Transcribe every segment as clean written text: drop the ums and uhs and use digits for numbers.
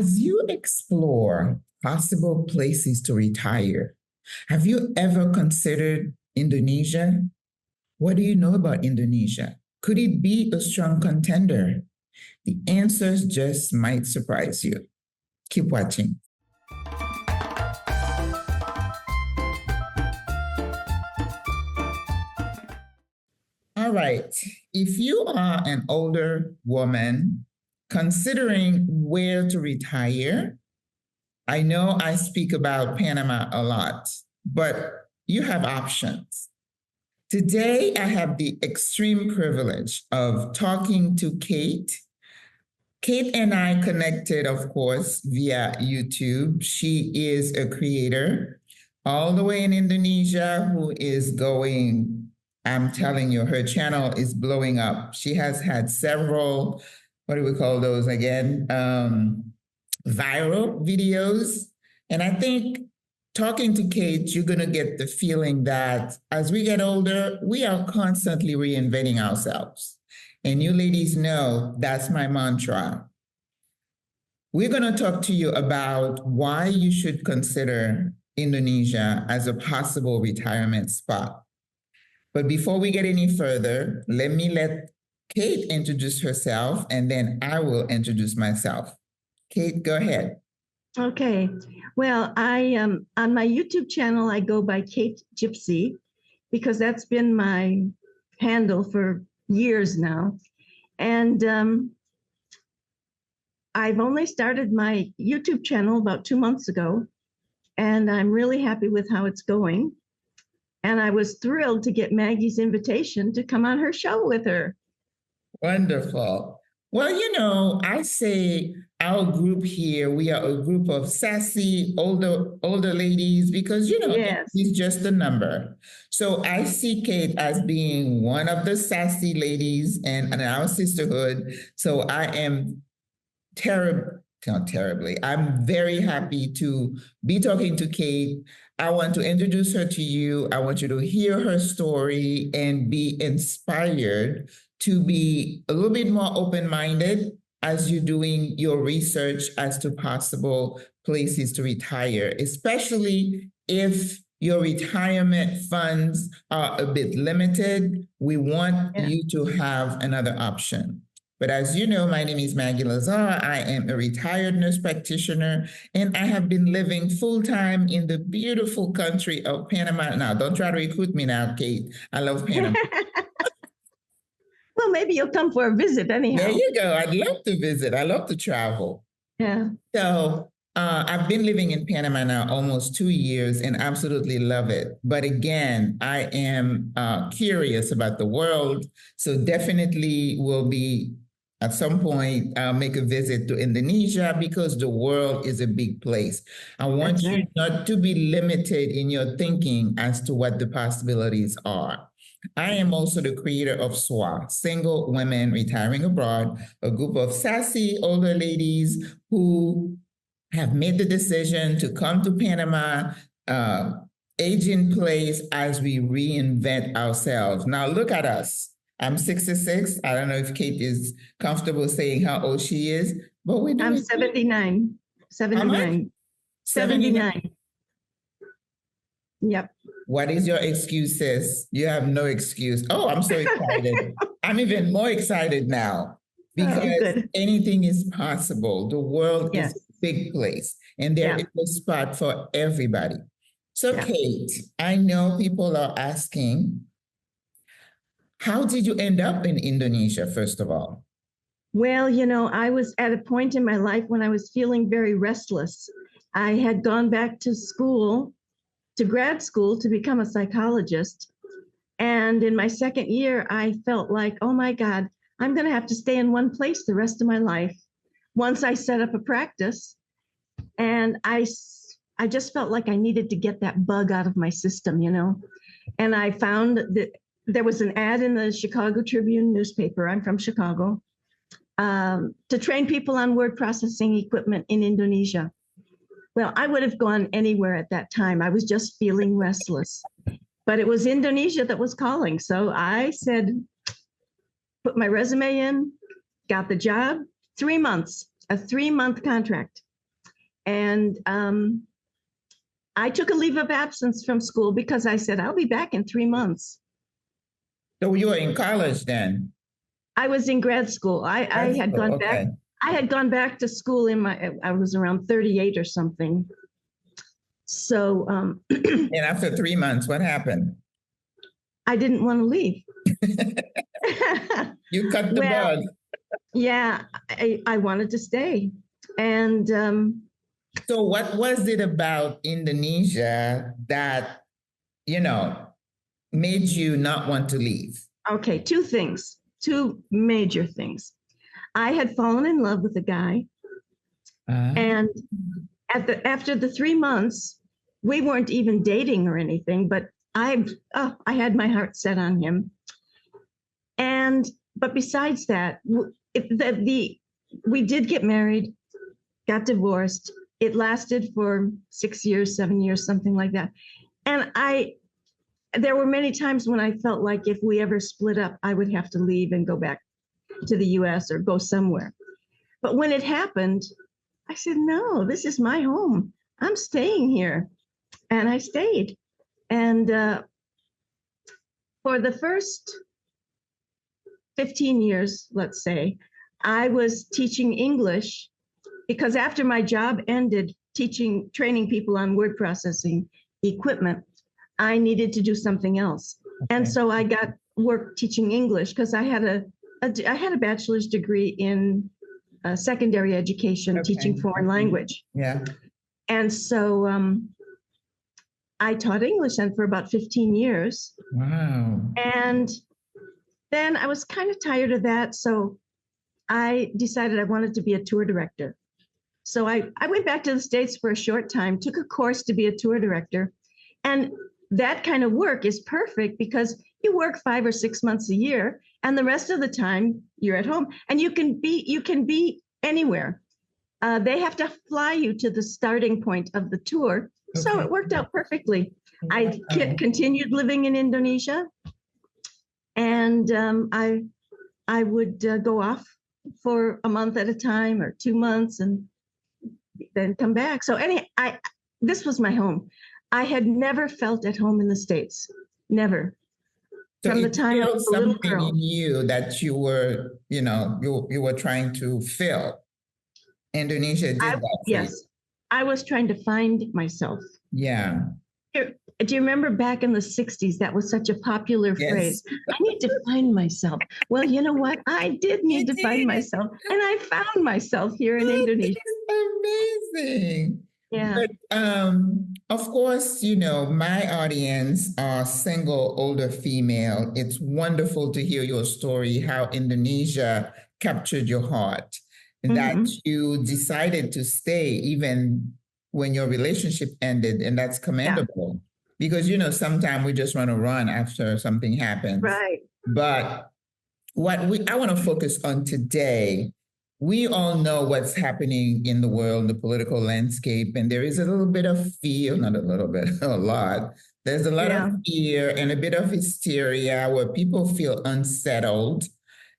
As you explore possible places to retire, have you ever considered Indonesia? What do you know about Indonesia? Could it be a strong contender? The answers just might surprise you. Keep watching. All right. If you are an older woman considering where to retire, I know I speak about Panama a lot, but you have options. Today, I have the extreme privilege of talking to Kate. Kate and I connected, of course, via YouTube. She is a creator all the way in Indonesia who is going, I'm telling you, her channel is blowing up. She has had several, what do we call those again? Viral videos. And I think talking to Kate, you're going to get the feeling that as we get older, we are constantly reinventing ourselves. And you ladies know that's my mantra. We're going to talk to you about why you should consider Indonesia as a possible retirement spot. But before we get any further, let Kate introduce herself, and then I will introduce myself. Kate, go ahead. Okay. Well, I on my YouTube channel, I go by Kate Gypsy because that's been my handle for years now. And I've only started my YouTube channel about 2 months ago, and I'm really happy with how it's going. And I was thrilled to get Maggie's invitation to come on her show with her. Wonderful. Well, you know, I say our group here, we are a group of sassy, older ladies because, you know, yes, it's just a number. So I see Kate as being one of the sassy ladies in our sisterhood. So I am not terribly, I'm very happy to be talking to Kate. I want to introduce her to you. I want you to hear her story and be inspired to be a little bit more open-minded as you're doing your research as to possible places to retire, especially if your retirement funds are a bit limited. We want you to have another option. But as you know, my name is Maggie Lazar. I am a retired nurse practitioner, and I have been living full-time in the beautiful country of Panama. Now, don't try to recruit me now, Kate. I love Panama. Well, maybe you'll come for a visit anyhow. There you go. I'd love to visit. I love to travel. Yeah. So I've been living in Panama now almost 2 years and absolutely love it. But again, I am curious about the world. So definitely will be at some point make a visit to Indonesia because the world is a big place. I want you not to be limited in your thinking as to what the possibilities are. I am also the creator of SWRA, Single Women Retiring Abroad, a group of sassy older ladies who have made the decision to come to Panama, age in place as we reinvent ourselves. Now look at us. I'm 66. I don't know if Kate is comfortable saying how old she is, but we're doing. I'm 79. 79. 79. Yep. What is your excuse, sis? You have no excuse. Oh, I'm so excited. I'm even more excited now because anything is possible. The world is a big place and there is a spot for everybody. So Kate, I know people are asking, how did you end up in Indonesia, first of all? Well, you know, I was at a point in my life when I was feeling very restless. I had gone back to school, to grad school, to become a psychologist. And in my second year, I felt like, oh my God, I'm going to have to stay in one place the rest of my life. Once I set up a practice, and I just felt like I needed to get that bug out of my system, you know. And I found that there was an ad in the Chicago Tribune newspaper, I'm from Chicago, to train people on word processing equipment in Indonesia. Well, I would have gone anywhere at that time. I was just feeling restless. But it was Indonesia that was calling. So I said, put my resume in, got the job, 3 months, a 3-month contract. And I took a leave of absence from school because I said, I'll be back in 3 months. So you were in college then? I was in grad school. I had gone back. Okay. I had gone back to school I was around 38 or something. So And after 3 months, what happened? I didn't want to leave. You cut the Well, bug. yeah, I wanted to stay. And So what was it about Indonesia that, you know, made you not want to leave? okay, two major things. I had fallen in love with a guy, and after the 3 months, we weren't even dating or anything, but I had my heart set on him. And but besides that, we did get married, got divorced. It lasted for 6 years, 7 years, something like that. And there were many times when I felt like if we ever split up, I would have to leave and go back to the US or go somewhere. But when it happened, I said, no, this is my home. I'm staying here. And I stayed. And for the first 15 years, let's say, I was teaching English because after my job ended training people on word processing equipment, I needed to do something else. Okay. And so I got work teaching English because I had a bachelor's degree in secondary education, okay, teaching foreign language. Yeah. And so I taught English then for about 15 years. Wow. And then I was kind of tired of that. So I decided I wanted to be a tour director. So I went back to the States for a short time, took a course to be a tour director. And that kind of work is perfect because you work 5 or 6 months a year, and the rest of the time you're at home, and you can be anywhere. They have to fly you to the starting point of the tour. Okay. So it worked out perfectly. I continued living in Indonesia, and I would go off for a month at a time or 2 months and then come back. So this was my home. I had never felt at home in the States, never. So from the time I was a little girl. In you that you were, you were trying to fill. Indonesia did that for yes, you. I was trying to find myself. Yeah. Do you remember back in the 60s, that was such a popular phrase? I need to find myself. Well, you know what? I did need to find myself, and I found myself here in Indonesia. Amazing. Yeah. But of course, my audience are single, older female. It's wonderful to hear your story, how Indonesia captured your heart, and that you decided to stay even when your relationship ended, and that's commendable. Yeah. Because, sometimes we just want to run after something happens. Right. But what I want to focus on today, we all know what's happening in the world, the political landscape, and there is a little bit of fear, not a little bit, a lot. There's a lot of fear and a bit of hysteria where people feel unsettled.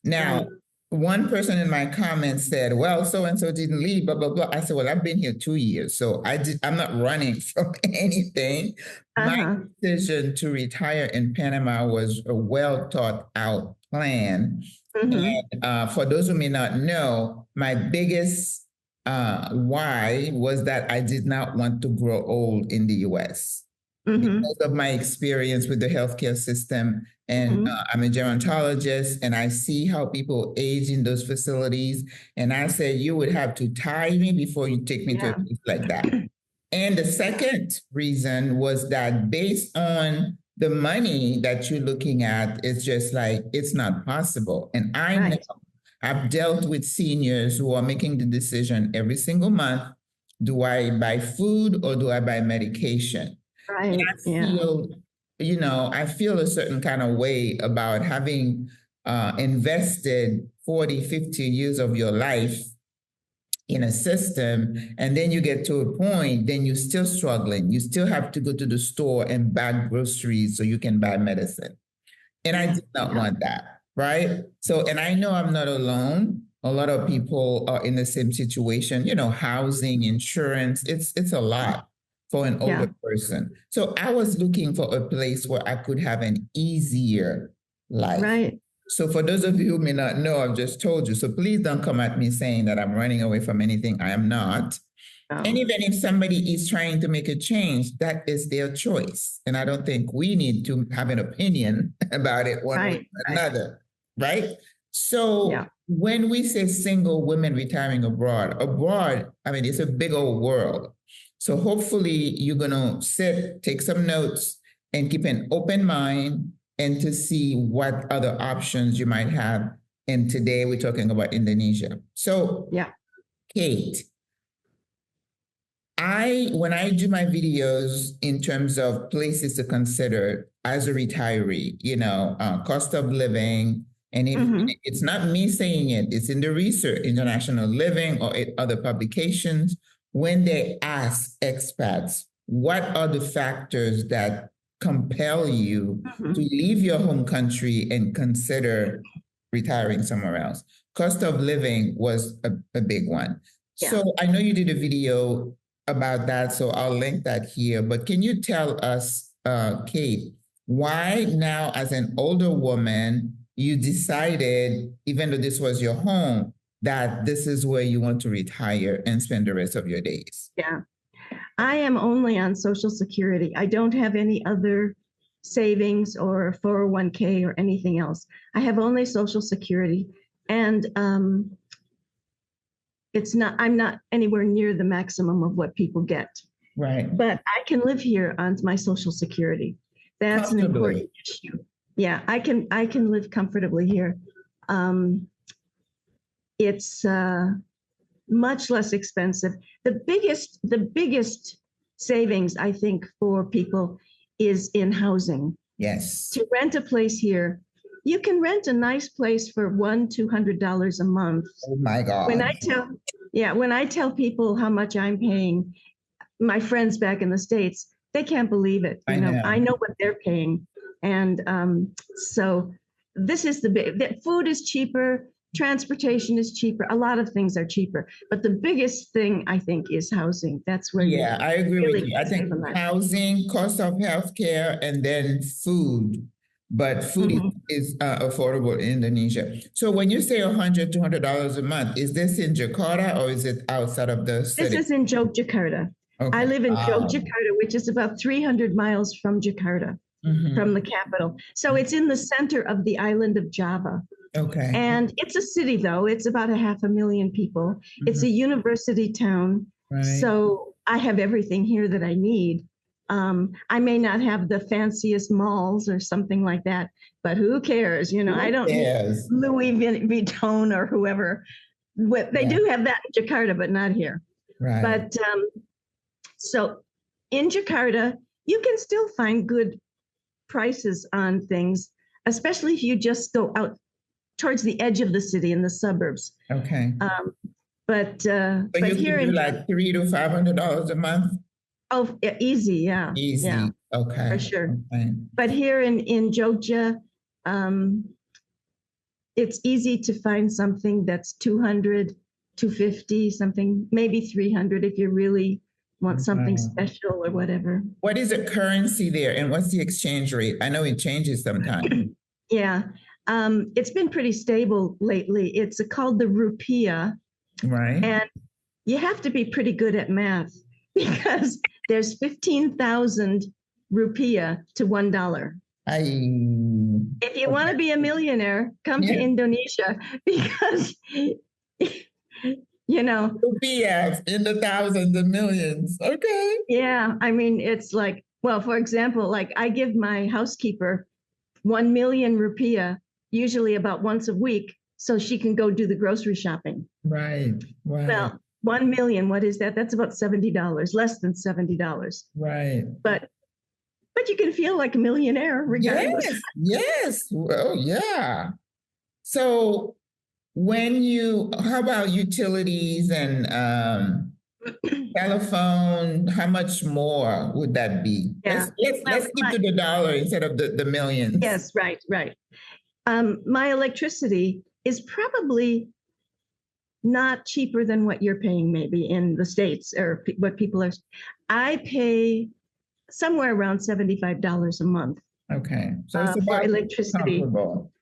Now, one person in my comments said, well, so-and-so didn't leave, blah, blah, blah. I said, well, I've been here 2 years, so I'm not running from anything. My decision to retire in Panama was a well thought out plan. And for those who may not know, my biggest why was that I did not want to grow old in the U.S. Because of my experience with the healthcare system. And I'm a gerontologist, and I see how people age in those facilities. And I said, you would have to tie me before you take me to a place like that. And the second reason was that based on the money that you're looking at, it's just like, it's not possible. And I know I've dealt with seniors who are making the decision every single month, do I buy food or do I buy medication? Right. And I feel a certain kind of way about having invested 40, 50 years of your life in a system, and then you get to a point, then you're still struggling. You still have to go to the store and buy groceries so you can buy medicine. And I did not want that, right? So, and I know I'm not alone. A lot of people are in the same situation, housing, insurance, it's a lot for an older Yeah. person. So I was looking for a place where I could have an easier life. Right. So for those of you who may not know, I've just told you. So please don't come at me saying that I'm running away from anything. I am not. And even if somebody is trying to make a change, that is their choice. And I don't think we need to have an opinion about it one way or another, right? So when we say single women retiring abroad, I mean, it's a big old world. So hopefully you're going to sit, take some notes, and keep an open mind and to see what other options you might have. And today we're talking about Indonesia. So, Kate, when I do my videos in terms of places to consider as a retiree, cost of living, and if it's not me saying it, it's in the research, International Living or other publications, when they ask expats, what are the factors that compel you to leave your home country and consider retiring somewhere else? Cost of living was a big one. Yeah. So I know you did a video about that, so I'll link that here. But can you tell us, Kate, why now, as an older woman, you decided, even though this was your home, that this is where you want to retire and spend the rest of your days? Yeah. I am only on Social Security. I don't have any other savings or 401k or anything else. I have only Social Security. And I'm not anywhere near the maximum of what people get. Right. But I can live here on my Social Security. That's an important issue. Yeah, I can live comfortably here. It's much less expensive. The biggest savings, I think, for people is in housing. Yes. To rent a place here, you can rent a nice place for $100-200 a month. Oh my God. When I tell people how much I'm paying, my friends back in the States, they can't believe it. I know what they're paying. And so this is the food is cheaper, transportation is cheaper, a lot of things are cheaper. But the biggest thing, I think, is housing. That's where I agree with you. I think housing, cost of healthcare, and then food. But food is affordable in Indonesia. So when you say $100-200 a month, is this in Jakarta or is it outside of the city? This is in Yogyakarta. Okay. I live in Yogyakarta, which is about 300 miles from Jakarta, from the capital. So it's in the center of the island of Java. Okay. And it's a city, though. It's about 500,000 people. It's a university town. Right. So I have everything here that I need. I may not have the fanciest malls or something like that, but who cares? I don't need Louis Vuitton or whoever. They do have that in Jakarta, but not here. Right. But so in Jakarta, you can still find good prices on things, especially if you just go out towards the edge of the city in the suburbs. Okay. But you here can do like $300 to $500 a month. Oh, easy, yeah. Easy, yeah, okay. For sure. Okay. But here in Jogja, it's easy to find something that's 200, 250, something, maybe 300 if you really want something special or whatever. What is the currency there and what's the exchange rate? I know it changes sometimes. Yeah, it's been pretty stable lately. It's called the rupiah. Right. And you have to be pretty good at math because there's 15,000 rupiah to $1. If you want to be a millionaire, come to Indonesia because, rupiahs in the thousands and millions. Okay. Yeah. I mean, it's like, well, for example, like I give my housekeeper 1 million rupiah, usually about once a week, so she can go do the grocery shopping. Right. Well, 1 million, what is that? That's about $70, less than $70. Right. But you can feel like a millionaire regardless. Yes. Well, yeah. So how about utilities and telephone? How much more would that be? Yeah. Let's keep to the dollar instead of the millions. Yes, right. My electricity is probably not cheaper than what you're paying maybe in the States or what people are. I pay somewhere around $75 a month Okay. So it's for about electricity. comparable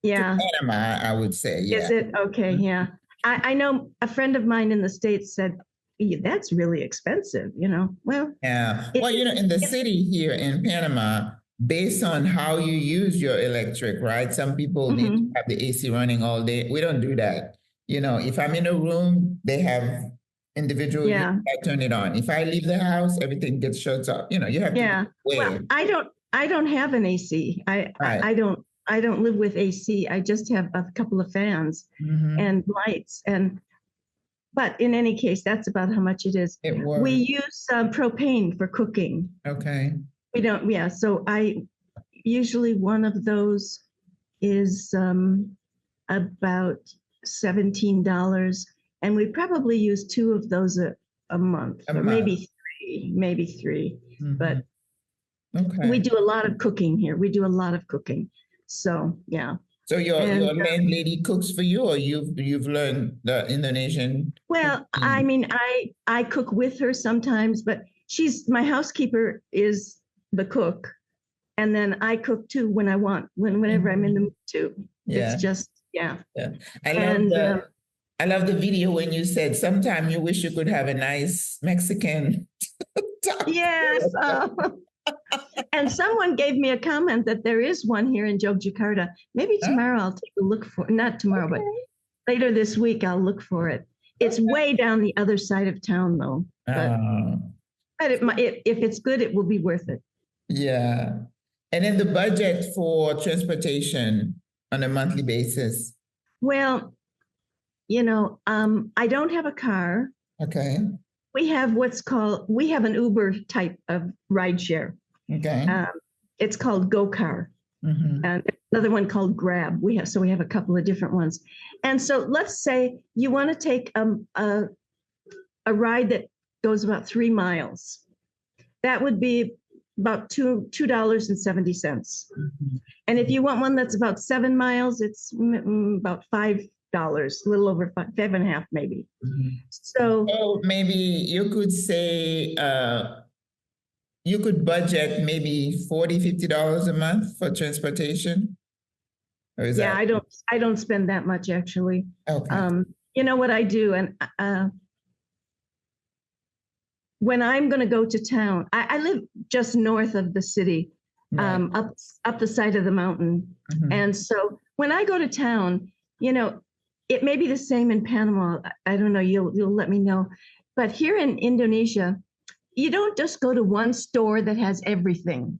to Yeah. Panama, I would say. Is Yeah. it? Okay. Yeah. I know a friend of mine in the States said, "Yeah, that's really expensive, you know." Well, Yeah. it, Well, in the it, city here in Panama, based on how you use your electric, right? Some people need to mhm. have the AC running all day. We don't do that. If I'm in a room, they have individual use, Yeah. I turn it on. If I leave the house, everything gets shut off. You have to be Yeah. Well, aware. I don't have an AC. Right. I don't live with AC. I just have a couple of fans Mm-hmm. and lights. But in any case, that's about how much it is. It We works. use propane for cooking. Okay. We don't, yeah. So I usually one of those is about $17. And we probably use two of those a month, A or month. maybe three. Mm-hmm. But we Okay. do a lot of cooking here. We do a lot of cooking. So yeah. So your And landlady cooks for you, or you've learned the Indonesian well, I cuisine? mean, I cook with her sometimes, but she's my housekeeper is the cook, and then I cook too when I want, whenever I'm in the Mhm. mood to. It's Yeah, just yeah. yeah. I love And the video when you said sometime you wish you could have a nice Mexican yes, taco. and someone gave me a comment that there is one here in Yogyakarta. Maybe tomorrow I'll take a look for. Not tomorrow, but Okay. later this week I'll look for it. It's way down the other side of town though, but Uh, if it's good, it will be worth it. yeah. And then the budget for transportation on a monthly basis. Well, I don't have a car. Okay. We have an Uber type of ride share. Okay. It's called Go Car, Mm-hmm. and another one called Grab. We have a couple of different ones. And so let's say you want to take a ride that goes about 3 miles. That would be about $2.70. Mm-hmm. And if you want one that's about 7 miles, it's about $5, a little over 5.5 maybe. Mm-hmm. So So maybe you could say you could budget maybe $40, $50 a month for transportation, or is yeah, that I don't spend that much actually. okay? You know what I do, and when I'm going to go to town, I live just north of the city, Right. up the side of the mountain, Mhm. and so when I go to town, it may be the same in Panama. I don't know. You'll let me know, but here in Indonesia, you don't just go to one store that has everything.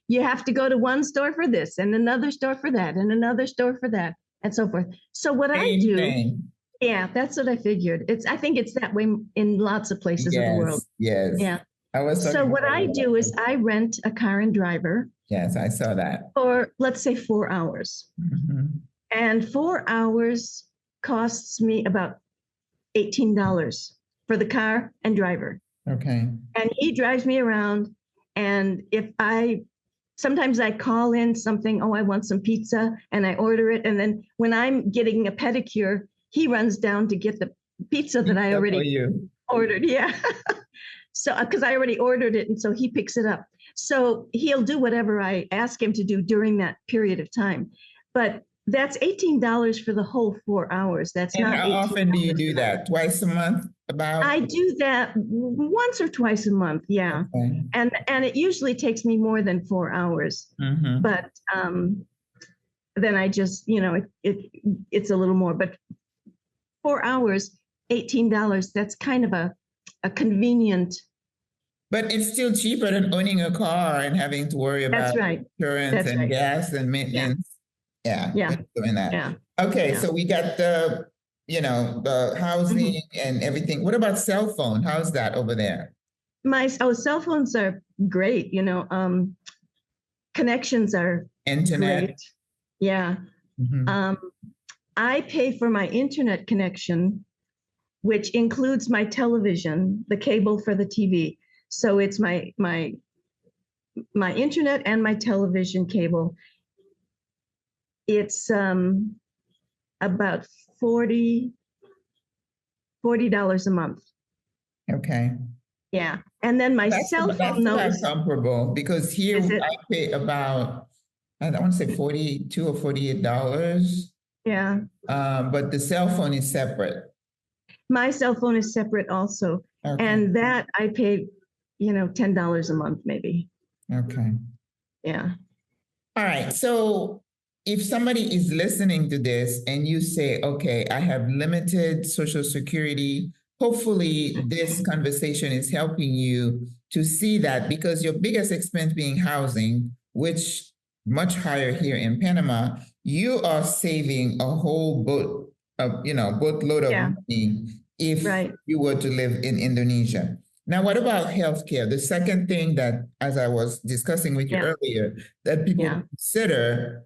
You have to go to one store for this and another store for that and another store for that and so forth. So what I Same do, thing. yeah, that's what I figured. I think it's that way in lots of places of the world. Yes, yes. Yeah. I was So talking what I about do is that. I rent a car and driver Yes, I saw that. for, let's say, 4 hours. Mhm. And 4 hours costs me about $18 for the car and driver. Okay. And he drives me around. And sometimes I call in something, oh, I want some pizza, and I order it. And then when I'm getting a pedicure, he runs down to get the pizza that I Pizza for already you. ordered. Yeah. So, because I already ordered it. And so he picks it up. So he'll do whatever I ask him to do during that period of time. But that's $18 for the whole 4 hours. That's And not how often do you $18 do for that. that? Twice a month, about? I do that once or twice a month. Yeah. Okay. And it usually takes me more than 4 hours. Mm-hmm. But then I just, it's a little more. But 4 hours, $18, that's kind of a convenient. But it's still cheaper than owning a car and having to worry about That's right. insurance That's and right. gas and Yeah. maintenance. Yeah, Yeah. it's doing that. Yeah. Okay, Yeah. so we got the housing Mhm. and everything. What about cell phone? How's that over there? Cell phones are great. Connections are Internet? great. Yeah. Mhm. I pay for my internet connection, which includes my television, the cable for the TV. So it's my internet and my television cable. It's about 40 $40 a month. Okay. Yeah. And then my cell phone That's notice. comparable because here Is it? I pay about, I want to say 42 or $48. Yeah. But the cell phone is separate. My cell phone is separate also. Okay. And that I paid, $10 a month maybe. Okay. Yeah. All right. So if somebody is listening to this and you say, okay, I have limited Social Security, hopefully this conversation is helping you to see that, because your biggest expense being housing, which much higher here in Panama, you are saving a whole boatload of Yeah. money if Right. you were to live in Indonesia. Now, what about healthcare? The second thing that, as I was discussing with you Yeah. earlier, that people Yeah. consider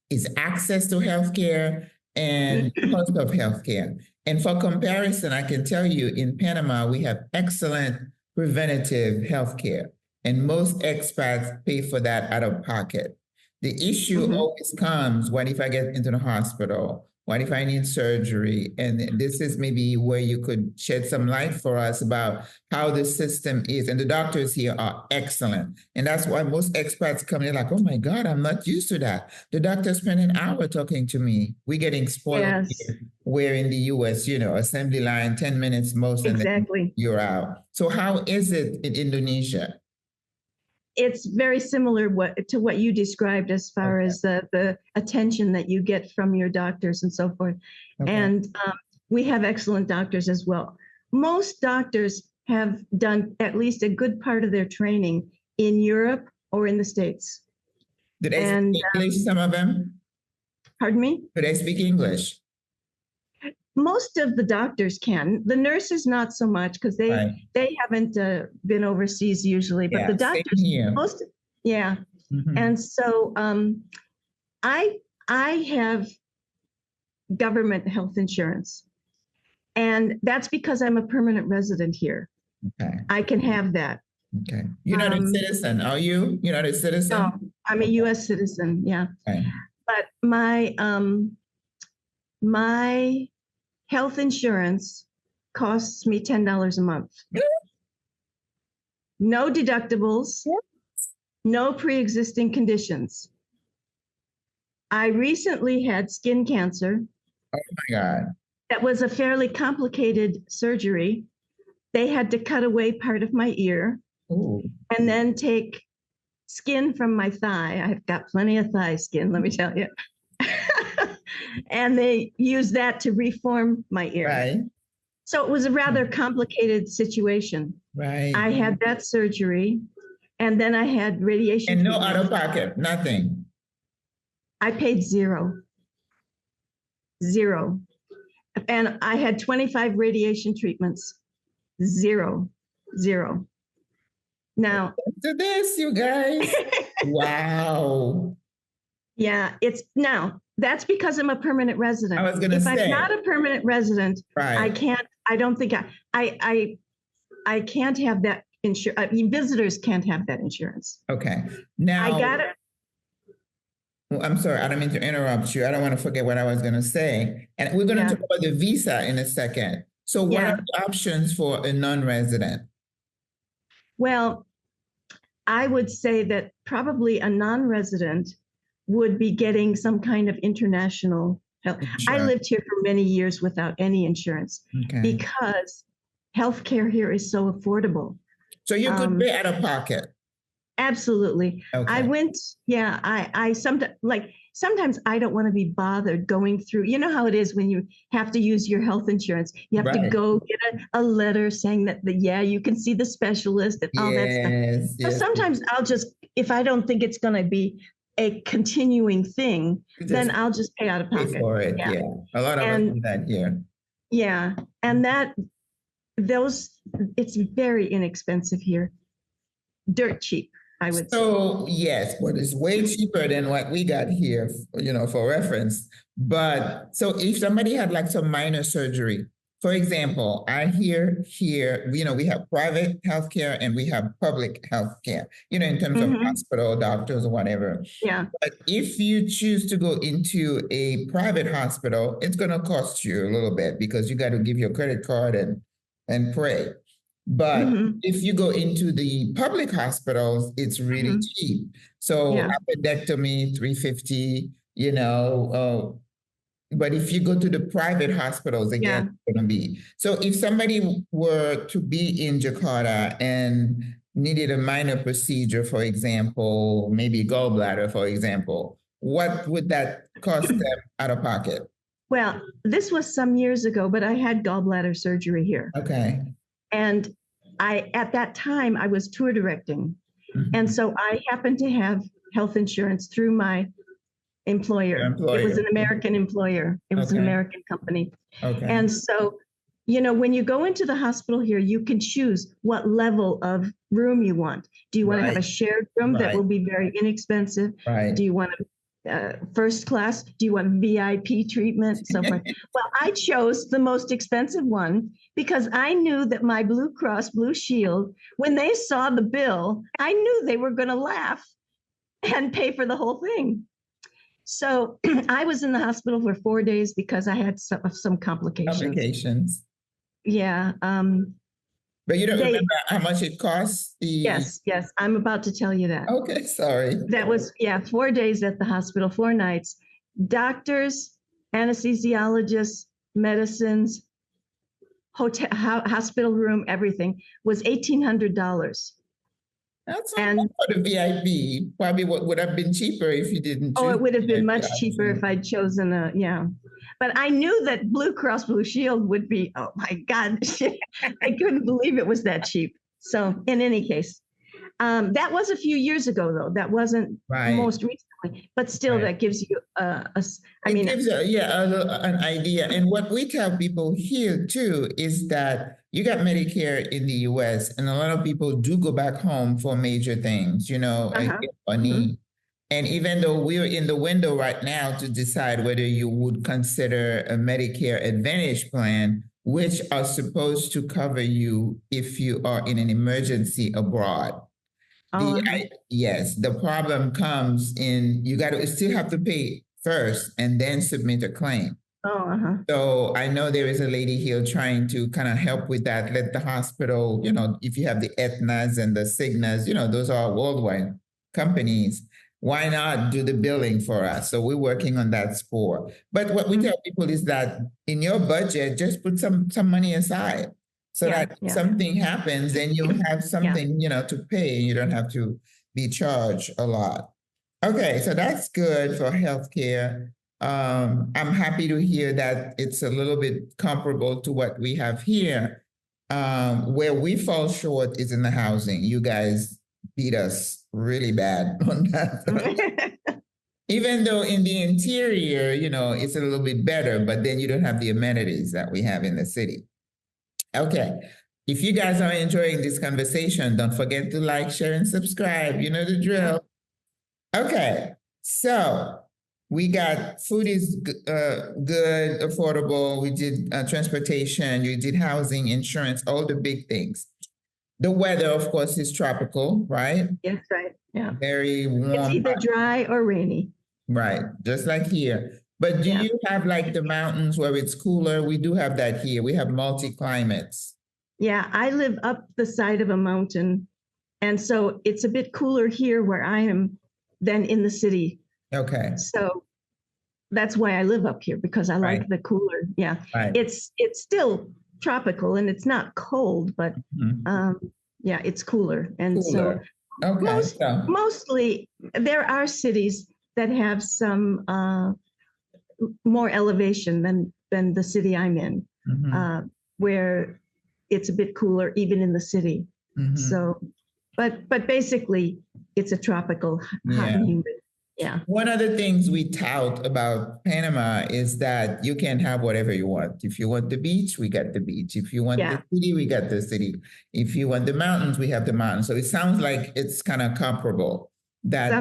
is access to healthcare and cost of healthcare. And for comparison, I can tell you in Panama, we have excellent preventative healthcare, and most expats pay for that out of pocket. The issue always comes, what if I get into the hospital? What if I need surgery? And this is maybe where you could shed some light for us about how the system is. And the doctors here are excellent. And that's why most expats come in like, oh my God, I'm not used to that. The doctor spent an hour talking to me. We're getting spoiled Yes. here. Where in the US, assembly line, 10 minutes most, and Exactly. then you're out. So how is it in Indonesia? It's very similar to what you described as far as the attention that you get from your doctors and so forth. Okay. And we have excellent doctors as well. Most doctors have done at least a good part of their training in Europe or in the States. Do they speak English, some of them? Pardon me? Do they speak English? Most of the doctors can. The nurses not so much, because they haven't been overseas usually. But the doctors, most, yeah. And so I have government health insurance, and that's because I'm a permanent resident here. Okay. I can have that. Okay. You're not a citizen, are you? You're not a citizen? No, I'm a U.S. citizen. Yeah. Okay. But my health insurance costs me $10 a month. No deductibles, no pre-existing conditions. I recently had skin cancer. Oh my God. That was a fairly complicated surgery. They had to cut away part of my ear. Ooh. And then take skin from my thigh. I've got plenty of thigh skin, let me tell you. And they used that to reform my ear. Right. So it was a rather complicated situation. Right. I had that surgery, and then I had radiation. And no out of pocket, nothing. I paid zero. And I had 25 radiation treatments. Zero. Now, to this, you guys. Wow. Yeah, that's because I'm a permanent resident. I was going to say. If I'm not a permanent resident, I can't have that insurance. I mean, visitors can't have that insurance. Okay. Now, I got it. Well, I'm sorry, I don't mean to interrupt you. I don't want to forget what I was going to say. And we're going to talk about the visa in a second. So what are the options for a non-resident? Well, I would say that probably a non-resident would be getting some kind of international health. I lived here for many years without any insurance because healthcare here is so affordable. So you could pay out of pocket. Absolutely. Okay. I went, I sometimes I don't want to be bothered going through, you know how it is when you have to use your health insurance. You have to go get a letter saying that you can see the specialist and all that stuff. So sometimes I'll just, if I don't think it's going to be a continuing thing, then I'll just pay out of pocket. Pay for it, A lot of us do that here. Yeah. And it's very inexpensive here. Dirt cheap, I would say. So yes, but it's way cheaper than what we got here, for reference. But so if somebody had like some minor surgery, for example, I hear here, we have private healthcare and we have public healthcare, in terms of hospital, doctors, or whatever. Yeah. But if you choose to go into a private hospital, it's going to cost you a little bit because you got to give your credit card and pray. But if you go into the public hospitals, it's really cheap. So appendectomy, $350, but if you go to the private hospitals, again, it's going to be. So if somebody were to be in Jakarta and needed a minor procedure, for example, maybe gallbladder, for example, what would that cost them out of pocket? Well, this was some years ago, but I had gallbladder surgery here. Okay. And at that time, I was tour directing. And so I happened to have health insurance through my employer. It was an American employer. It was an American company. Okay. And so, when you go into the hospital here, you can choose what level of room you want. Do you want to have a shared room that will be very inexpensive? Right. Do you want first class? Do you want VIP treatment? So forth. Well, I chose the most expensive one because I knew that my Blue Cross Blue Shield, when they saw the bill, I knew they were going to laugh and pay for the whole thing. So I was in the hospital for 4 days because I had some complications. Yeah. But you don't remember how much it costs? Yes. I'm about to tell you that. Okay, sorry. That was, 4 days at the hospital, 4 nights. Doctors, anesthesiologists, medicines, hotel, hospital room, everything was $1,800. That's not for the VIP. Probably what would have been cheaper if you didn't choose. Oh, it would have been much cheaper if I'd chosen But I knew that Blue Cross Blue Shield would be, oh my God, I couldn't believe it was that cheap. So in any case, that was a few years ago, though. That wasn't most recently, but still that gives you gives an idea. And what we tell people here too is that you got Medicare in the US and a lot of people do go back home for major things, a need. And even though we're in the window right now to decide whether you would consider a Medicare Advantage plan, which are supposed to cover you if you are in an emergency abroad. Yes, the problem comes in you still have to pay first and then submit a claim. So I know there is a lady here trying to kind of help with that. Let the hospital, if you have the Aetnas and the Cignas, those are worldwide companies. Why not do the billing for us? So we're working on that score. But what we tell people is that in your budget, just put some money aside so that something happens and you have something, to pay. You don't have to be charged a lot. Okay, so that's good for healthcare. I'm happy to hear that it's a little bit comparable to what we have here. Where we fall short is in the housing. You guys beat us really bad on that. Even though in the interior, it's a little bit better, but then you don't have the amenities that we have in the city. Okay. If you guys are enjoying this conversation, don't forget to like, share, and subscribe. You know the drill. Okay. So we got food is good, affordable. We did transportation. You did housing, insurance, all the big things. The weather, of course, is tropical, right? Yes, right. Yeah. Very warm. It's either dry or rainy. Right. Just like here. But do you have like the mountains where it's cooler? We do have that here. We have multi-climates. Yeah, I live up the side of a mountain. And so it's a bit cooler here where I am than in the city. Okay. So that's why I live up here, because I like the cooler. Yeah. Right. It's still tropical and it's not cold, but it's cooler. And so mostly there are cities that have some more elevation than the city I'm in, where it's a bit cooler even in the city. So, but basically it's a tropical hot and humid. Yeah. One of the things we tout about Panama is that you can have whatever you want. If you want the beach, we got the beach. If you want the city, we got the city. If you want the mountains, we have the mountains. So it sounds like it's kind of comparable. That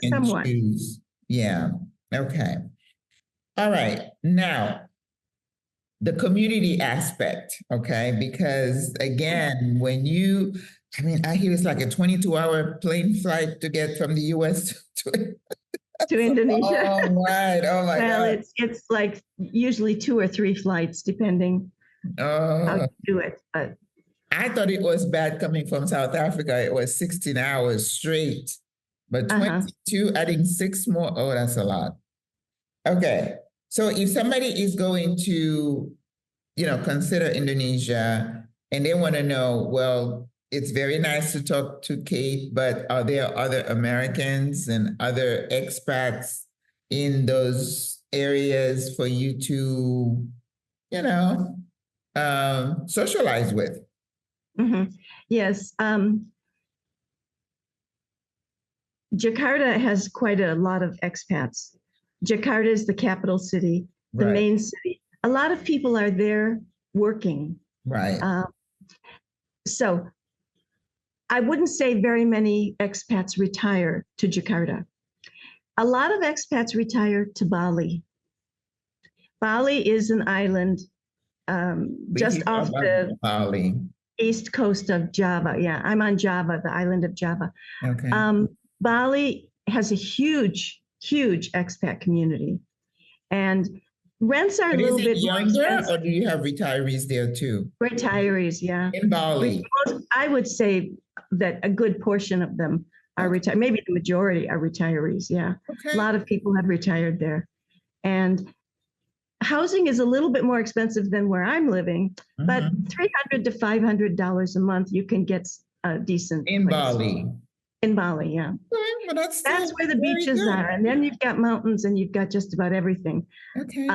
somewhat. Choose. Yeah. Okay. All right. Now, the community aspect, okay? Because again, I mean, I hear it's like a 22-hour plane flight to get from the US to To Indonesia. oh, right. Oh my Well, God. it's like usually 2 or 3 flights, depending how Oh, you do it. But I thought it was bad coming from South Africa. It was 16 hours straight, but uh-huh. 22, adding 6 more. Oh, that's a lot. Okay. So if somebody is going to, consider Indonesia and they want to know, well, it's very nice to talk to Kate, but are there other Americans and other expats in those areas for you to, you know, socialize with? Mm-hmm. Yes. Jakarta has quite a lot of expats. Jakarta is the capital city, the Right, main city. A lot of people are there working. right. So I wouldn't say very many expats retire to Jakarta. A lot of expats retire to Bali. Bali is an island We just hear off about the Bali. east coast of Java. Yeah, I'm on Java, the island of Java. Okay. Bali has a huge, huge expat community, and rents are a But is little it bit more younger expensive. or do you have retirees there too? Retirees, yeah. In Bali. I would say that a good portion of them are Okay. retired. Maybe the majority are retirees. Yeah, a Okay. lot of people have retired there, and housing is a little bit more expensive than where I'm living, but Mhm. $300 to $500 a month, you can get a decent In place Bali. in Bali. Yeah. Okay, well, that's That's still where the very beaches good. are. And then you've got mountains and you've got just about everything. Okay.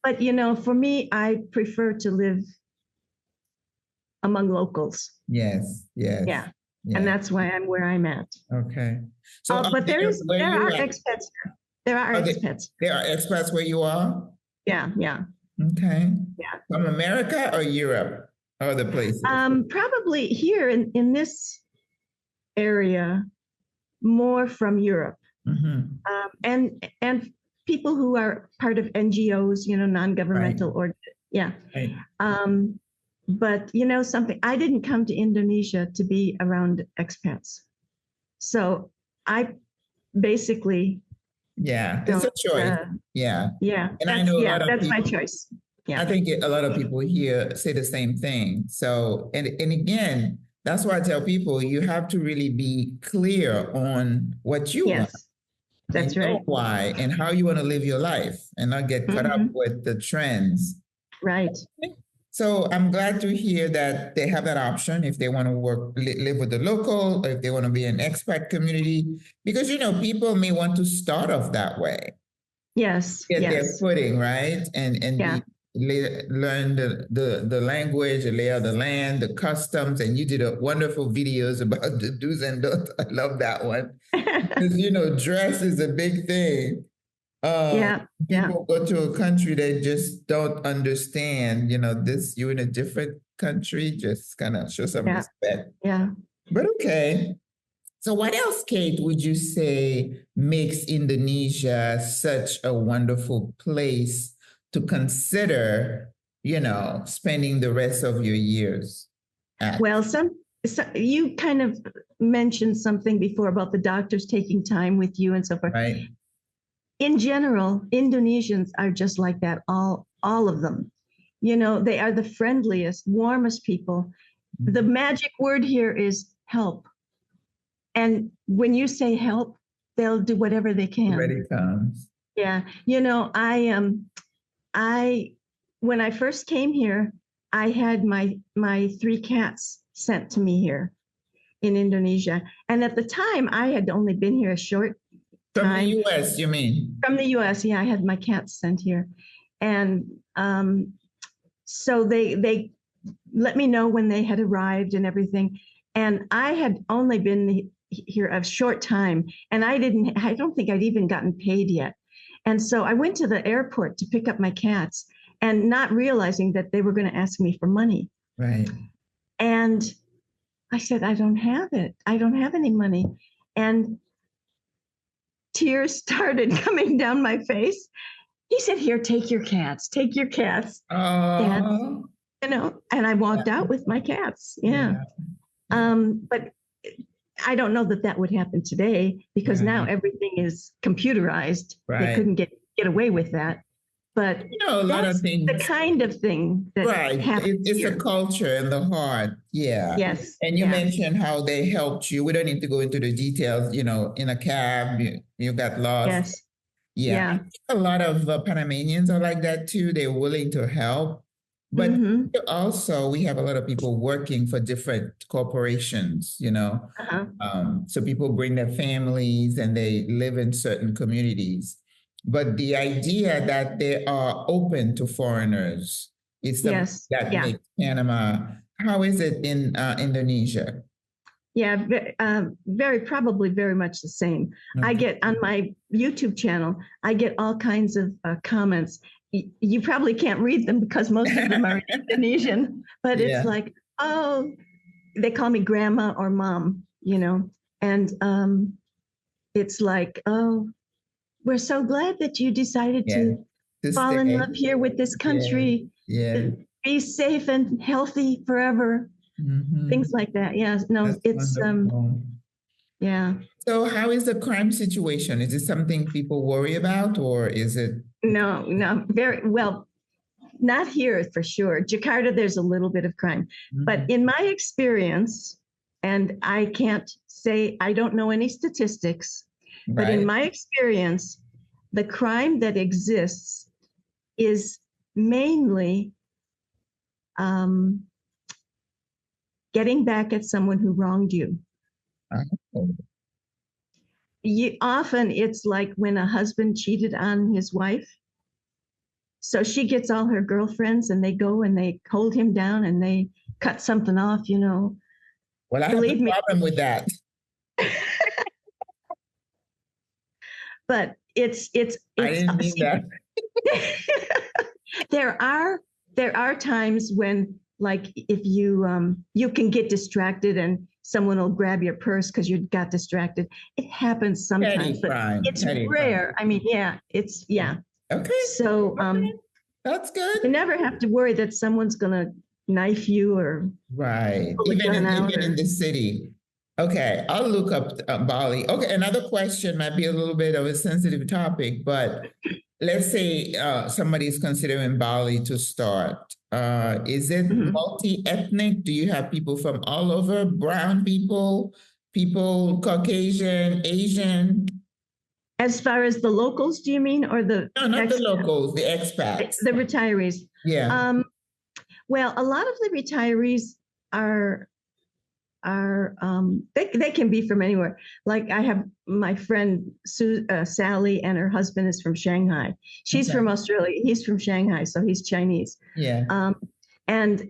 But, for me, I prefer to live among locals. Yes, yes, Yeah. And yes. that's why I'm where I'm at. Okay. So out But there where there you are are, expats. There are are expats. there are expats where you are? Yeah. Yeah. Okay. Yeah. From America or Europe or other places? Probably here in this area, more from Europe. Mm-hmm. And people who are part of NGOs, Right, non-governmental or yeah. right. Um, but something, I didn't come to Indonesia to be around expats. So I basically Yeah, it's don't, a choice. Yeah. And I know a lot of that's my people, choice. I Yeah. think a lot of people here say the same thing. So, and again, that's why I tell people you have to really be clear on what you want Yes, and that's know right. why and how you want to live your life and not get caught up Hmm. with the trends. Right. So I'm glad to hear that they have that option if they want to live with the local, or if they want to be an expat community, because people may want to start off that way, Yes. get their Yes. footing right, and Yeah. learn the language, the lay of the land, the customs, and you did a wonderful videos about the do's and don'ts. I love that one because dress is a big thing. Uh, Yeah. Yeah. People go to a country they just don't understand. This you're in a different country, just kind of show some Yeah. respect. Yeah. But okay. So what else, Kate, would you say makes Indonesia such a wonderful place to consider, spending the rest of your years at? Well, you kind of mentioned something before about the doctors taking time with you and so forth. Right. In general, Indonesians are just like that, all of them. They are the friendliest, warmest people. The magic word here is help. And when you say help, they'll do whatever they can. Ready comes. Yeah. I when I first came here, I had my 3 cats sent to me here in Indonesia. And at the time, I had only been here a short From the time. US, you mean? From the US, yeah, I had my cats sent here. And so they let me know when they had arrived and everything. And I had only been here a short time, and I don't think I'd even gotten paid yet. And so I went to the airport to pick up my cats and not realizing that they were going to ask me for money. Right. And I said, I don't have it. I don't have any money. And tears started coming down my face. He said, "Here, take your cats, take your cats." And, Oh, and I walked out with my cats. Yeah. But I don't know that that would happen today because now right, everything is computerized. They right. couldn't get away with that. But A lot of that's the things. kind of thing that Right. happens It's a here. culture and the heart. Yeah. Yes. And you Yeah. mentioned how they helped you. We don't need to go into the details, in a cab, you got lost. Yes. Yeah. I Yeah. think a lot of Panamanians are like that too. They're willing to help. But Mm-hmm. also, we have a lot of people working for different corporations. Uh-huh. So people bring their families and they live in certain communities. But the idea that they are open to foreigners is something Yes. that Yeah. makes Panama. How is it in Indonesia? Yeah. Very probably very much the same. I Okay. get on my YouTube channel, I get all kinds of comments. You probably can't read them because most of them are in Indonesian, but it's Yeah. like, oh, they call me grandma or mom. And it's like, oh, we're so glad that you decided Yeah. to To fall in stay. love here with this Yeah. country. Yeah. Be safe and healthy forever. Hmm. Things like that. Yeah, no, That's it's wonderful. yeah. So how is the crime situation? Is it something people worry about, or is it? No, very well, not here for sure. Jakarta, there's a little bit of crime. But Mhm. in my experience, and I can't say, I don't know any statistics, but in Right. my experience, the crime that exists is mainly um, getting back at someone who wronged you. Oh, Often it's like when a husband cheated on his wife. So she gets all her girlfriends and they go and they hold him down and they cut something off. well, I have a Believe me, problem with that. but I it's didn't mean that. there are times when, like, if you can get distracted and someone will grab your purse because you got distracted. It happens sometimes, Petty but crime. it's Petty crime. rare. I mean, yeah. Okay. So Okay. That's you good. never have to worry that someone's gonna knife you or Right. pull a Even gun in out even in or the city. Okay, I'll look up Bali. Okay, another question might be a little bit of a sensitive topic, but let's say somebody is considering Bali to start. Is it Mhm. multi-ethnic? Do you have people from all over? Brown people, Caucasian, Asian? As far as the locals, do you mean, or the No, not the ex locals, the expats. the retirees? Yeah. Um, well, a lot of the retirees are they can be from anywhere. Like I have my friend Sally, and her husband is from Shanghai. She's Okay. from Australia. He's from Shanghai, so he's Chinese. Yeah. And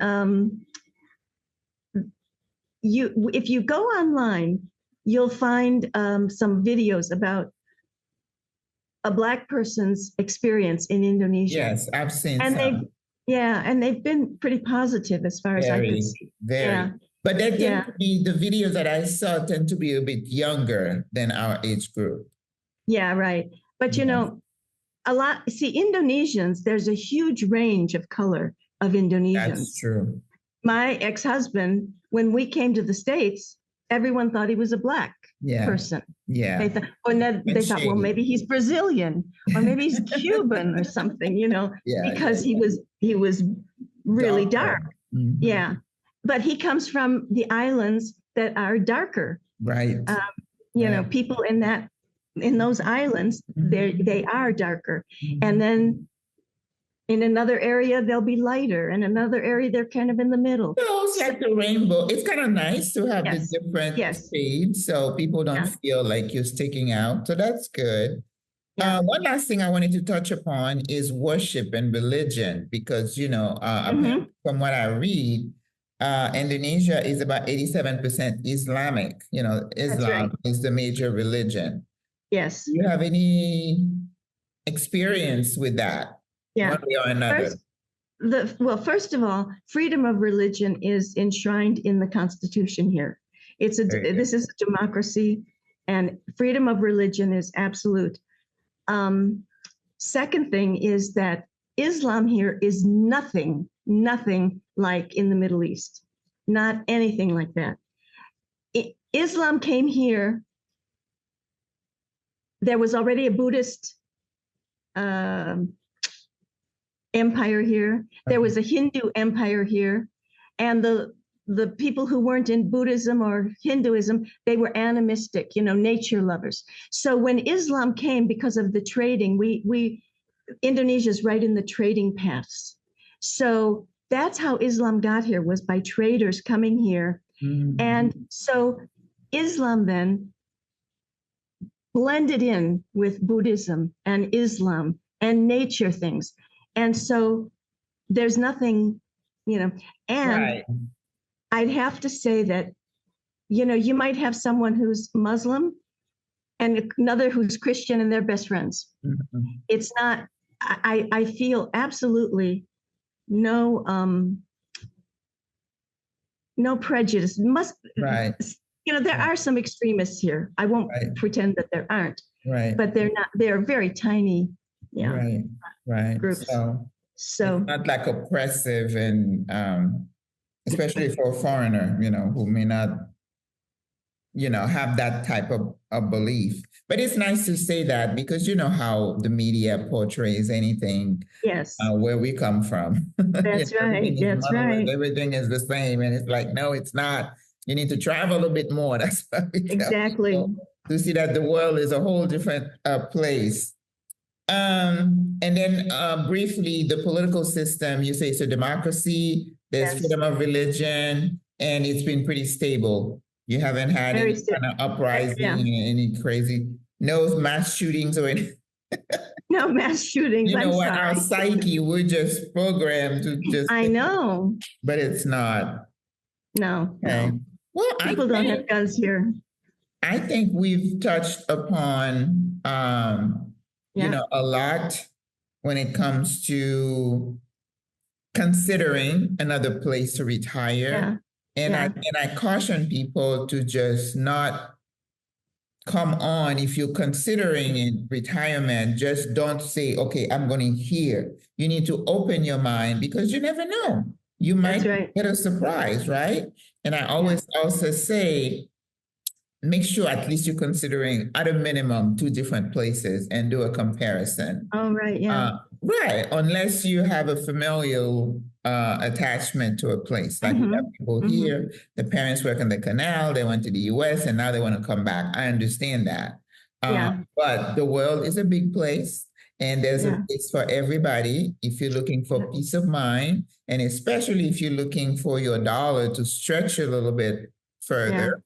if you go online, you'll find some videos about a Black person's experience in Indonesia, Yes, I've seen and some. they've been pretty positive as far as I could Very, see. very. Yeah, But they tend yeah, to be the videos that I saw tend to be a bit younger than our age group. yeah, right. But Yes, a lot, see, Indonesians, there's a huge range of color of that's Indonesians. true. My ex-husband, when we came to the States, everyone thought he was a Black Yeah, person. They yeah. thought, or then And they thought, well, shady. maybe he's Brazilian, or maybe he's Cuban or something, Yeah, yeah. because he was really dark. Darker. Mhm. Yeah, but he comes from the islands that are darker. Right, right. People in those islands, they Mhm. are darker, and Mhm. then in another area they'll be lighter, in another area they're kind of in the middle. So it's So, like the rainbow. It's kind of nice to have the yes, different yes, shades so people don't yeah, feel like you're sticking out. So that's good. yeah. One last thing I wanted to touch upon is worship and religion, because, apparently Hmm. from what I read, Indonesia is about 87% Islamic. That's right. Islam is the major religion. Yes, Do you have any experience with that, yeah. one way or another? First, first of all, freedom of religion is enshrined in the Constitution here. Very good. This is a democracy, and freedom of religion is absolute. Um, Second thing is that Islam here is nothing like in the Middle East, not anything like that. Islam came here. There was already a Buddhist empire here. There was a Hindu empire here, and the people who weren't in Buddhism or Hinduism, they were animistic, nature lovers. So when Islam came, because of the trading, Indonesia's right in the trading paths. So that's how Islam got here, was by traders coming here. Mm-hmm. And so Islam then blended in with Buddhism and Islam and nature things. And so there's nothing, and right. I'd have to say that, you might have someone who's Muslim and another who's Christian, and they're best friends. Mm-hmm. It's not, I feel absolutely no prejudice. Right. There are some extremists here. I won't pretend that there aren't. Right. But they're very tiny. Yeah. Right. Groups. So it's not like oppressive, and especially for a foreigner, who may not, have that type of belief. But it's nice to say that, because how the media portrays anything. Yes. Where we come from. That's right. That's right. Everything is the same, and it's like, no, it's not. You need to travel a bit more. That's what we exactly to see that the world is a whole different place. And then briefly, the political system. You say it's a democracy. There's freedom of religion, and it's been pretty stable. You haven't had any kind of uprising, any crazy, no mass shootings or anything. No mass shootings. You know what? Our psyche, we're just programmed to just. I know. But it's not. No. Okay. No. Well, people don't have guns here. I think we've touched upon, a lot when it comes to considering another place to retire. Yeah. And I caution people to just not come on. If you're considering retirement, just don't say, okay, I'm going here. You need to open your mind, because you never know. You might get a surprise, right? And I always also say, make sure at least you're considering at a minimum 2 different places and do a comparison. Oh, right, yeah. Right, unless you have a familial attachment to a place. Like we have people here, the parents work in the canal, they went to the US, and now they want to come back. I understand that. But the world is a big place, and there's a place for everybody. If you're looking for peace of mind, and especially if you're looking for your dollar to stretch a little bit further,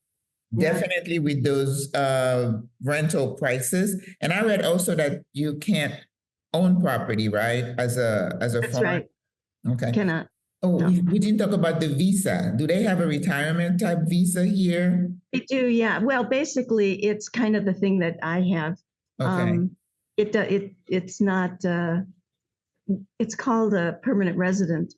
definitely with those rental prices. And I read also that you can't own property, right? As a That's farmer. Right. Okay. Cannot. Oh, no. We didn't talk about the visa. Do they have a retirement type visa here? They do, yeah. Well, basically, it's kind of the thing that I have. Okay. It's not. It's called a permanent resident.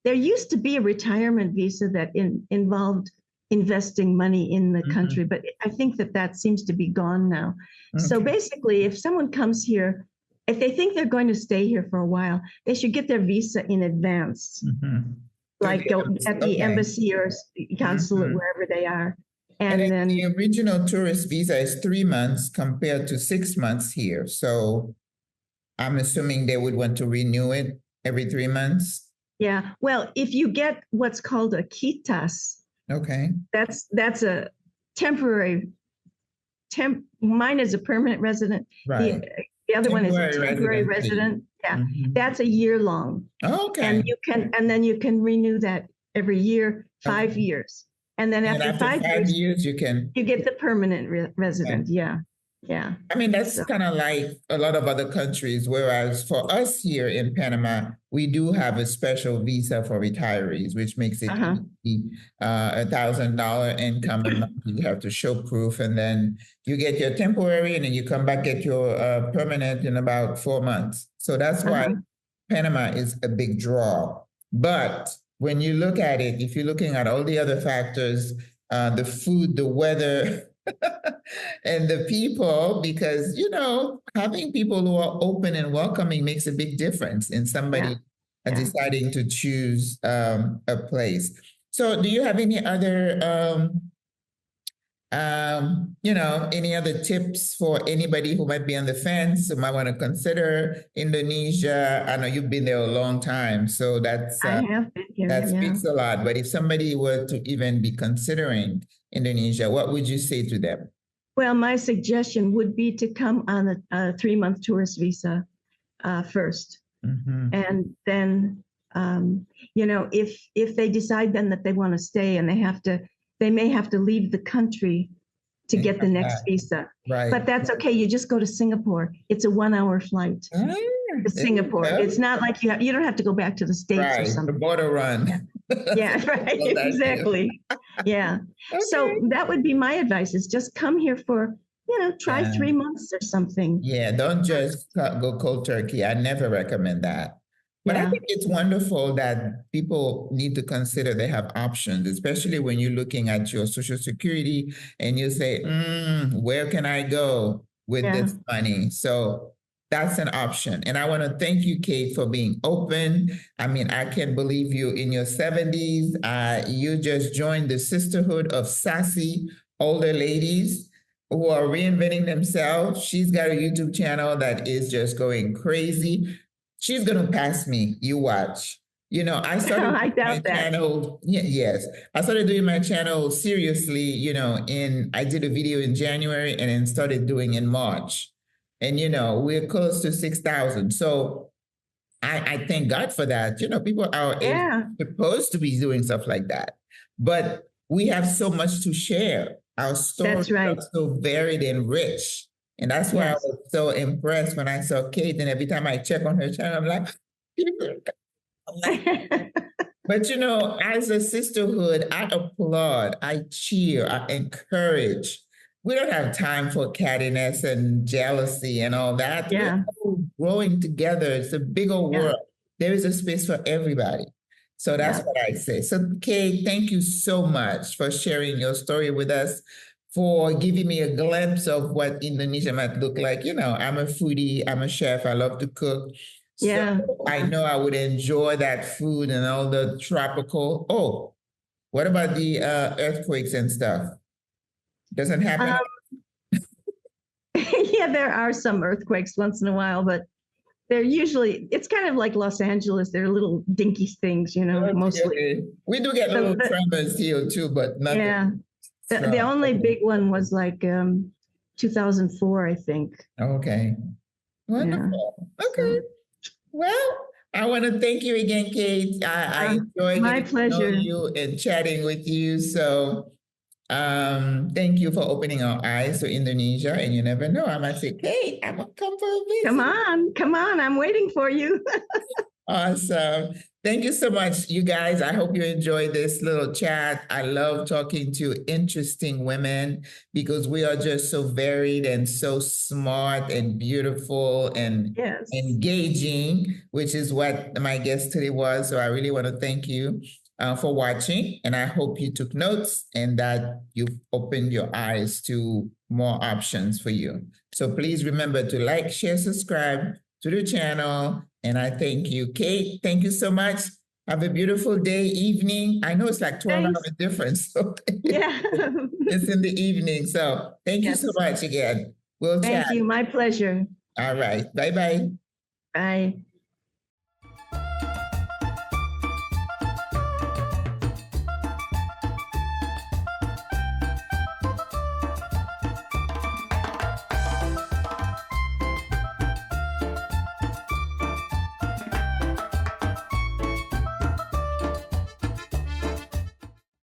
There used to be a retirement visa that involved investing money in the country, but I think that seems to be gone now. Okay. So basically, if someone comes here, if they think they're going to stay here for a while, they should get their visa in advance, like go at the embassy or consulate, wherever they are. And then the original tourist visa is 3 months compared to 6 months here. So I'm assuming they would want to renew it every 3 months. Yeah. Well, if you get what's called a kitas, that's a temporary. Mine is a permanent resident. Right. The other one is a temporary resident. Yeah. That's a year long. Okay. And then you can renew that every year, 5 years. And then after 5 years, you get the permanent resident. Okay. Yeah. Yeah. I mean, that's kind of like a lot of other countries, whereas for us here in Panama, we do have a special visa for retirees, which makes it $1,000 income a month. You have to show proof, and then you get your temporary, and then you come back, get your permanent in about 4 months. So that's why Panama is a big draw. But when you look at it, if you're looking at all the other factors, the food, the weather, and the people, because, having people who are open and welcoming makes a big difference in Yeah, somebody yeah. deciding to choose a place. So do you have any other any other tips for anybody who might be on the fence, who might want to consider Indonesia? I know you've been there a long time, so I have been here. that Yeah. speaks a lot. But if somebody were to even be considering Indonesia, what would you say to them? Well, my suggestion would be to come on a 3-month tourist visa first, and then if they decide then that they want to stay and they may have to leave the country to And get the come next back. visa. Right. But that's okay. You just go to Singapore. It's a 1-hour flight Ah, to Singapore. It's not like you don't have to go back to the States or right, the something. border run. Yeah, right. Exactly. Yeah. Okay. So that would be my advice is just come here for, try Yeah. 3 months or something. Yeah, don't just go cold turkey. I never recommend that. But I Yeah. think it's wonderful that people need to consider they have options, especially when you're looking at your Social Security and you say, where can I go with Yeah. this money? So that's an option. And I want to thank you, Kate, for being open. I mean, I can't believe you in your 70s. You just joined the sisterhood of sassy older ladies who are reinventing themselves. She's got a YouTube channel that is just going crazy. She's going to pass me. You watch. I started I my doubt that. channel. Yes, I started doing my channel seriously. I did a video in January and then started doing in March, and we're close to 6,000. So I thank God for that. People our age Yeah. supposed to be doing stuff like that, but we have so much to share. Our stories That's right. are so varied and rich. And that's why I Yes. was so impressed when I saw Kate. And every time I check on her channel, I'm like, but as a sisterhood, I applaud, I cheer, I encourage. We don't have time for cattiness and jealousy and all that. Yeah. We're all growing together. It's a bigger world. There is a space for everybody. So that's what I say. So, Kate, thank you so much for sharing your story with us, for giving me a glimpse of what Indonesia might look like. I'm a foodie, I'm a chef, I love to cook. Yeah. So I know I would enjoy that food and all the tropical. Oh, what about the earthquakes and stuff? Doesn't happen. Yeah, there are some earthquakes once in a while, but it's kind of like Los Angeles. They're little dinky things, mostly. Okay. We do get little tremors here too, but nothing. Yeah. The only big one was like 2004, I think. Okay. Wonderful. Yeah. Okay. Well, I want to thank you again, Kate. I enjoyed my pleasure. You and chatting with you. So thank you for opening our eyes to Indonesia. And you never know, I might say, Kate, I'm going to come for a visit. Come on. I'm waiting for you. Awesome. Thank you so much, you guys. I hope you enjoyed this little chat. I love talking to interesting women because we are just so varied and so smart and beautiful and engaging, which is what my guest today was. So I really want to thank you for watching. And I hope you took notes and that you've opened your eyes to more options for you. So please remember to like, share, subscribe to the channel. And I thank you. Kate, thank you so much. Have a beautiful day, evening. I know it's like 12-hour difference. So it's in the evening. So thank you so much again. We'll chat. Thank you. My pleasure. All right. Bye-bye. Bye.